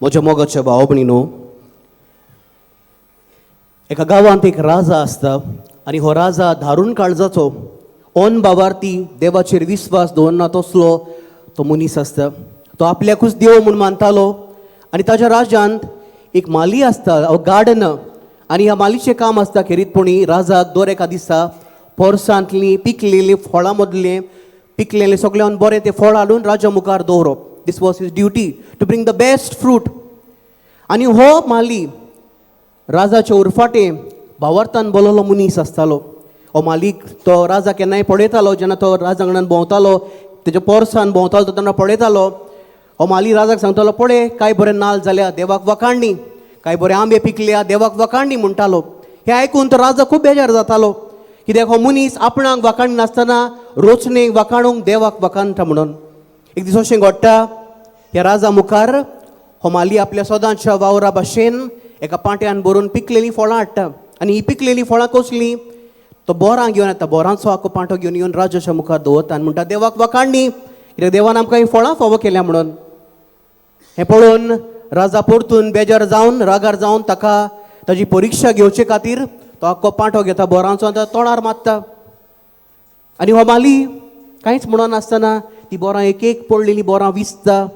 म्हज्या मोगाच्या भाव भयणीनो, एका गांवांत एक राजा आसता आनी हो राजा धारून काळजाचो ओन बाबार्थी देवाचेर विस्वास दवरना तसलो तो मनीस आसता. तो आपल्याकूच देव म्हूण मानतालो आनी ताच्या राज्यांत एक माली आसता, गार्डन. आनी ह्या मालीचें काम आसता खेरीतपणी राजाक दर एका दिसा पोरसांतलीं पिकलेलीं फळां मदलें पिकलेलें सगळ्यान बरें तें फळ हाडून राजा मुखार दवरप. This was his duty to bring the best fruit. आनी हो माली राजाचे उरफाटें भावार्थान बोललो मनीस आसतालो. हो मालीक तो राजा केन्नाय पळयतालो, जेन्ना तो राजा वांगडान भोंवतालो, तेज्या पोरसान भोंवतालो तेन्ना पळयतालो. हो माली राजाक सांगतालो, पळय काय बरें नाल्ल जाल्या, देवाक वखाणणी, काय बरें आंबे पिकल्या, देवाक वखाणणी म्हणटालो. हें आयकून तो राजा खूब बेजार जातालो, कित्याक हो मनीस आपणाक वखाणी नासतना रोचणेक वखाणूंक देवाक वखाणटा म्हणून. एक दीस अशें घडटा, ह्या राजा मुखार हो माली आपल्या सदांच्या वावरा भाशेन एका पाट्यान भरून पिकलेलीं फळां हाडटा. आनी ही पिकलेलीं फळां कसलीं? तो बोरां घेवन येता, बोरांचो आख्खो पाटो घेवन येवन राजाच्या मुखार दवरता आनी म्हणटा, देवाक वखाणणी, कित्याक देवान आमकां ही फळां फावो केल्या म्हणून. हें पळोवन राजा परतून बेजार जावन रागार जावन ताका ताची परिक्षा घेवचे खातीर तो आख्खो पाटो घेता बोरांचो आनी तोंडार मारता. आनी हो माली कांयच म्हणनासतना ती बोरां एक एक पडलेलीं बोरां विसता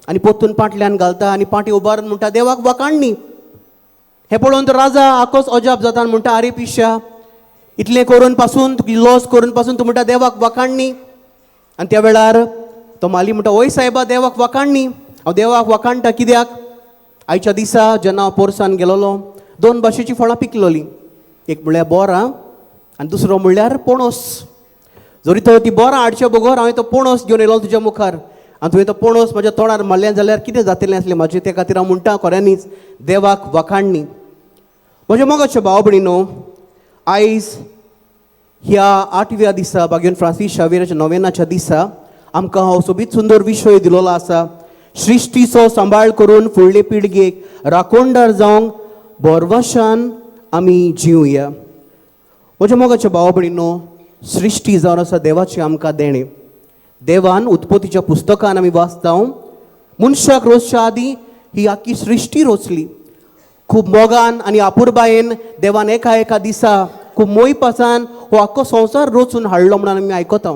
आनी पोत्तून पाटल्यान घालता आनी पाटी उबारून म्हणटा, देवाक वखाणणी. हें पळोवन तो राजा आखोच अजाप जाता आनी म्हणटा, आरे पिश्या, इतलें करून पासून लॉस करून पासून तूं म्हणटा देवाक वखाणणी. आनी त्या वेळार तो माली म्हणटा, ओय सायबा, देवाक वखाणणी, हांव देवाक वखाणटा. कित्याक? आयच्या दिसा जेन्ना हांव पोरसान गेलोलो 2 भाशेचीं फळां पिकलोलीं. एक म्हणल्यार बोरां आनी दुसरो म्हणल्यार पणस. जरी तो ती बोरां हाडचे बगोर हांवें तो पणस घेवन येयलो तुज्या मुखार आनी तुवें तो पणस म्हाज्या तोंडार मारलें जाल्यार कितें जातलें आसलें म्हाजें? ते खातीर हांव म्हणटा खऱ्यांनीच देवाक वखाणणी. म्हज्या मोगाच्या भाव भयणीनो, आयज ह्या 8व्या दिसा भाग्यवान फ्रांसीस शावेराच्या नोवेनाच्या दिसा आमकां हो सोबीत सुंदर विशय दिलोलो आसा. सृश्टीचो सांबाळ करून फुडले पिळगेक राखणदार जावंक बोरवशान आमी जिवया. म्हज्या मोगाच्या भाव भयणीनो, सृश्टी जावन आसा देवाची आमकां देणें. देवान उत्पत्तीच्या पुस्तकान आमी वाचता, मनशाक रोचच्या आदीं ही आख्खी सृश्टी रोचली. खूब मोगान आनी आपुरबायेन देवान एका एका दिसा खूब मोय पासान हो आख्खो संवसार रोचून हाडलो म्हणून आमी आयकता.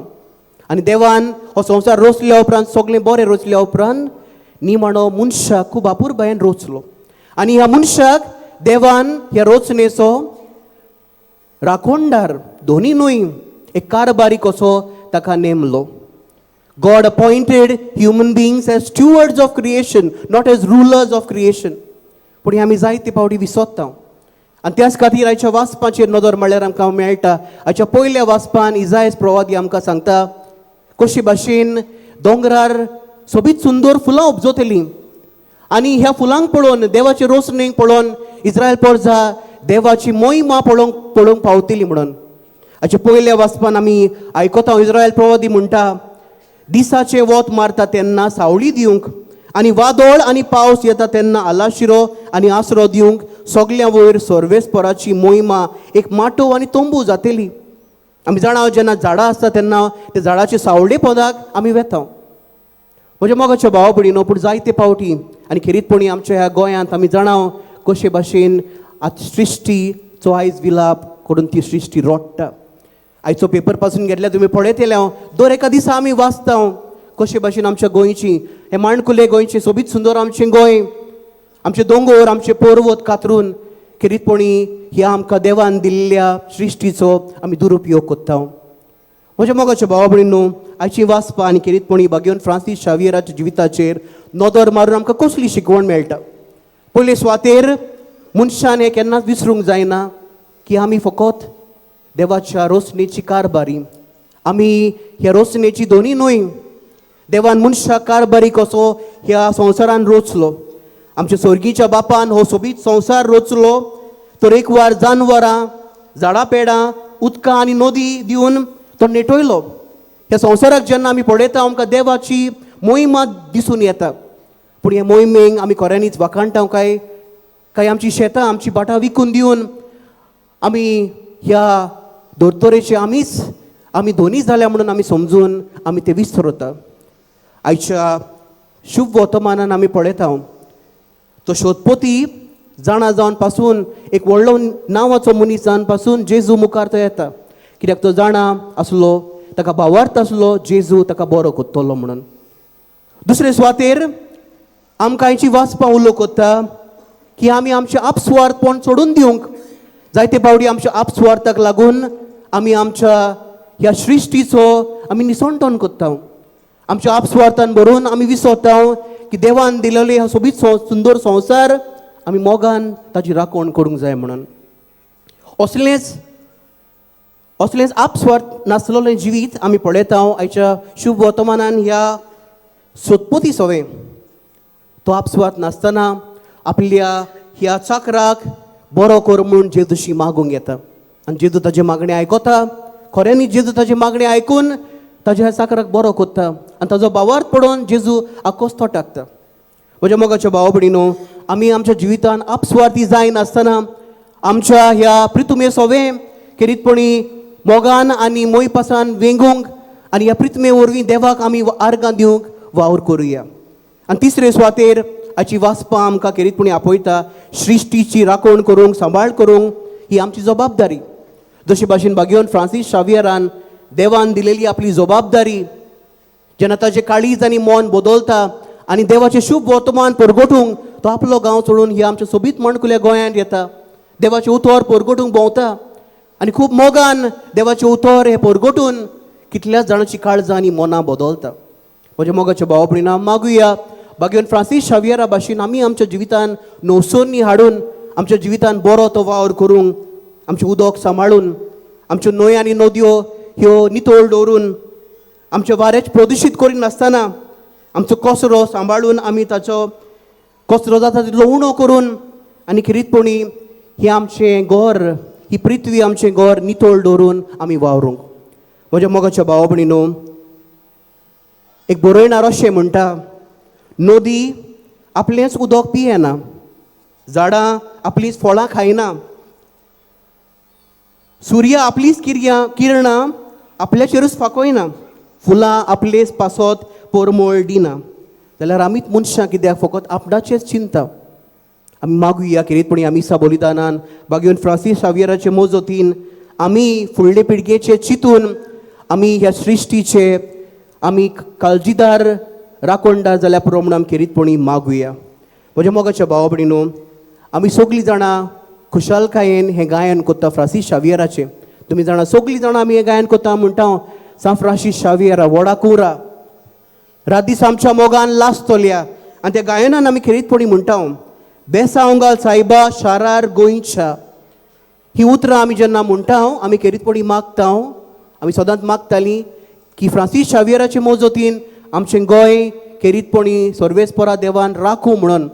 आनी देवान हो संवसार रोचल्या उपरांत, सगळें बरें रोचल्या उपरांत निमाणो मनशाक खूब आपुरबायेन रोचलो. आनी ह्या मनशाक देवान ह्या रोचणेचो राखणदार दोनी न्हय एक कारबारी कसो ताका नेमलो. God appointed human beings as stewards of creation, not as rulers of creation. पूण हें आमी जायते पावटी विसरता. आनी त्याच खातीर आयच्या वाचपाचेर नदर मारल्यार आमकां मेळटा. आयच्या पयल्या वाचपान इसायास प्रवादी आमकां सांगता कशे भाशेन दोंगरार सोबीत सुंदर फुलां उपजतलीं आनी ह्या फुलांक पळोवन, देवाचे रोचणेक पळोवन इस्रायल परजा देवाची मोहिमा पळोवंक पावतली म्हणून. हाच्या पयल्या वाचपान आमी आयकता इस्रायल प्रवादी म्हणटा, दिसाचे वत मारता तेन्ना सावळी दिवंक आनी वादळ आनी पावस येता तेन्ना आलाशिरो आनी आसरो दिवंक सगळ्या वयर सर्वेस्पराची मोहिमा एक माटो आनी तंबू जातली. आमी जाणा जेन्ना झाडां आसता तेन्ना ते झाडाचे सावळे पदाक आमी वेता. म्हज्या मोगाच्या भाव भयणीनो, पूण जायते पावटी आनी खेरीतपणी आमच्या ह्या गोंयांत आमी जाणा कशे भाशेन सृश्टीचो आयज विलाप करून ती सृश्टी रोडटा. आयचो पेपर पासून घेतल्यार तुमी पळयतले दर एका दिसा आमी वाचता कशे भाशेन आमच्या गोंयची हे माणकुले गोंयचे सोबीत सुंदर आमचें गोंय, आमचे दोंगर, आमचे पर्वत कातरून खेरीतपणी ह्या आमकां देवान दिल्ल्या सृश्टीचो आमी दुरुपयोग करता. म्हज्या मोगाच्या भावा भयणीनो, आयची वाचपा आनी खेरीतपणी भाग्यवान फ्रांसीस शावेराच्या जिविताचेर नदर मारून आमकां कसली शिकवण मेळटा. पयले सुवातेर मनशान हें केन्नाच विसरूंक जायना की आमी फकत देवाच्या रोचणेची कारबारी. आमी ह्या रोचणेची दोनी न्हय, देवान मनशाक कारबारी कसो ह्या संवसारान रोचलो. आमच्या स्वर्गीच्या बापान हो सोबीत संवसार रोचलो. तरेकवार जानवरां, झाडां पेडां, उदकां आनी नदी दिवन तो नेटयलो. ह्या संवसाराक जेन्ना आमी पळयता आमकां देवाची मोहिमा दिसून येता. पूण हे मोहिमेक आमी खऱ्यांनीच वखाणटा काय आमची शेतां, आमची भाटां विकून दिवन आमी ह्या दोतोरेचे आमी दोनीच जाल्या म्हणून आमी समजून आमी ते विसरता. आयच्या शुभ वर्तमानान आमी पळयता तो शोधपोती जाणा जावन पासून एक व्हडलो नांवाचो मनीस जावन पासून जेजू मुखार तो येता, कित्याक तो जाणा आसलो, ताका भावार्थ आसलो जेजू ताका बरो कोत्तलो म्हणून. दुसरे सुवातेर आमकां हांची वाचपां उलो कोत्ता की आमी आमचें आपस्वार्थपण सोडून दिवंक. जायते फावटी आमच्या आपस्वार्थाक लागून आमी आमच्या ह्या सृश्टीचो आमी निसंटोन कोत्ता. आमच्या आपस्वार्थान भरून आमी विसरता की देवान दिलेले हो सोबीत सुंदर संवसार आमी मोगान ताची राखण करूंक जाय म्हणून. असलेंच आपस्वार्थ नासलेलें जिवीत आमी पळयता आयच्या शुभ वर्तमानान. ह्या सोदपोती सवें तो आपस्वार्थ नासतना आपल्या ह्या चाकराक बरो कर म्हूण जेजूशी मागूंक येता. आनी जेजू ताजे मागणी आयकता. खऱ्यांनी जेजू ताजी मागणी आयकून ताच्या ह्या चाकराक बरो कोत्ता आनी ताजो भावार्थ पळोवन जेजू आकोस्तो टाकता. म्हज्या मोगाच्या भाव भयणीनो, आमी आमच्या जिवितान आपस्वार्थी जायनासतना आमच्या ह्या प्रितुमे सवें खेरीतपणी मोगान आनी मोयपासान वेंगूंक आनी ह्या प्रितमे वरवीं देवाक आमी आर्गां दिवंक वावर करुया. आनी तिसरे सुवातेर हाची वाचपां आमकां खेरीतपणी आपयता सृश्टीची राखण करूंक, सांबाळ करूंक ही आमची जबाबदारी. जशे भाशेन भाग्यवन फ्रांसीस शावियरान देवान दिलेली आपली जबाबदारी जेन्ना ताचें काळीज आनी मन बदलता आनी देवाचें शुभ वर्तमान परगटूंक तो आपलो गांव सोडून ह्या आमच्या सोबीत मणकुल्या गोंयांत येता. देवाचें उतर परगटूंक भोंवता आनी खूब मोगान देवाचें उतर हें परगटून कितल्याच जाणांची काळजां आनी मनां बदलता. म्हज्या मोगाच्या भाव भयणीनो, मागुया भाग्यवन फ्रांसीस शावियरा भाशेन आमी आमच्या जिवितान नवसोनी हाडून आमच्या जिवितान बरो तो वावर करूंक, आमचें उदक सांबाळून, आमच्यो न्हंय आनी नदयो ह्यो नितळ दवरून, आमचे वारें प्रदुशीत करिनासतना आमचो कचरो सांबाळून आमी ताचो कचरो जाता तितलो उणो करून आनी खेरीतपणी हें आमचें घर, ही पृथ्वी आमचें घर नितळ दवरून आमी वावरूंक. म्हज्या मोगाच्या भाव भयणीनो, एक बरयणार अशें म्हणटा, नदी आपलेंच उदक पियेना, झाडां आपलींच फळां खायना, सूर्य आपलींच किरणां आपल्याचेरूच फांकयना, फुलां आपलेच पासत परमळ दिना. जाल्यार आमीच मनशां कित्याक फकत आपणाचेच चिंता. आमी मागुया खेरीतपणी आमी बलिदानान भाग्यवन फ्रांसीस शावियराचे मोजतीन आमी फुडले पिळगेचे चिंतून आमी ह्या सृश्टीचे आमी काळजीदार राखणदार जाल्या प्रमाण आमी खेरीतपणी मागुया. म्हज्या मोगाच्या भाव भयणीनो, आमी सगळीं जाणां खुशालकायेन हें गायन कोत्ता फ्रांसीस शावियराचें. तुमी जाणां सगळीं जाणां आमी हें गायन कोत्ता म्हणटा सा फ्रांसीस शावियरा व्हडा कुरा रात दीस आमच्या मोगान लास्तोल्या. आनी त्या गायनान आमी खेरीतपणी म्हणटा बेसांवगाल सायबा शारार गोंयच्या. ही उतरां आमी जेन्ना म्हणटा आमी खेरीतपणी मागता, आमी सदांच मागतालीं की फ्रांसीस शावियराचे मोजतीन आमचें गोंय खेरीतपणी सर्वेस्परा देवान राखूं म्हणून,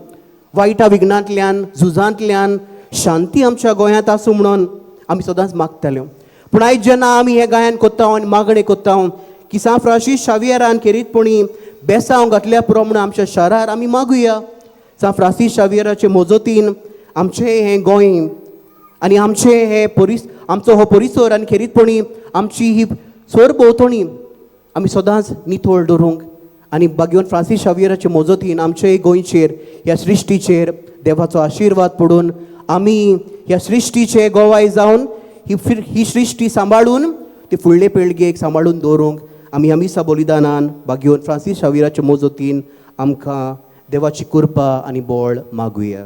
वायटा विघ्नांतल्यान झुजांतल्यान शांती आमच्या गोंयांत आसूं म्हणून आमी सदांच मागताल्यो. पूण आयज जेन्ना आमी हें गायन कोत्ता आनी मागणें कोत्ता की सा फ्रांसीस शावियरान खेरीतपणी बेसांव घातल्या प्रमाण आमच्या शारार आमी मागुया. सा फ्रांसीस शावियराचे मोजतीन आमचें हें गोंय आनी आमचें हें आमचो हो परिसर आनी खेरीतपणी आमची ही सरभोंवतणी आमी सदांच नितळ दवरूंक आनी भाग्यवन फ्रांसीस शावियराचे मोजतीन आमचे गोंयचेर ह्या सृश्टीचेर देवाचो आशिर्वाद पडून आमी ह्या सृश्टीचे गोवाय जावन ही सृश्टी सांबाळून ती फुडले पिळगेक सांबाळून दवरूंक आमी आमिसा बलिदानान भाग्यवन फ्रांसीस शावियराचे मोजतीन आमकां देवाची कृपा आनी बळ मागुया.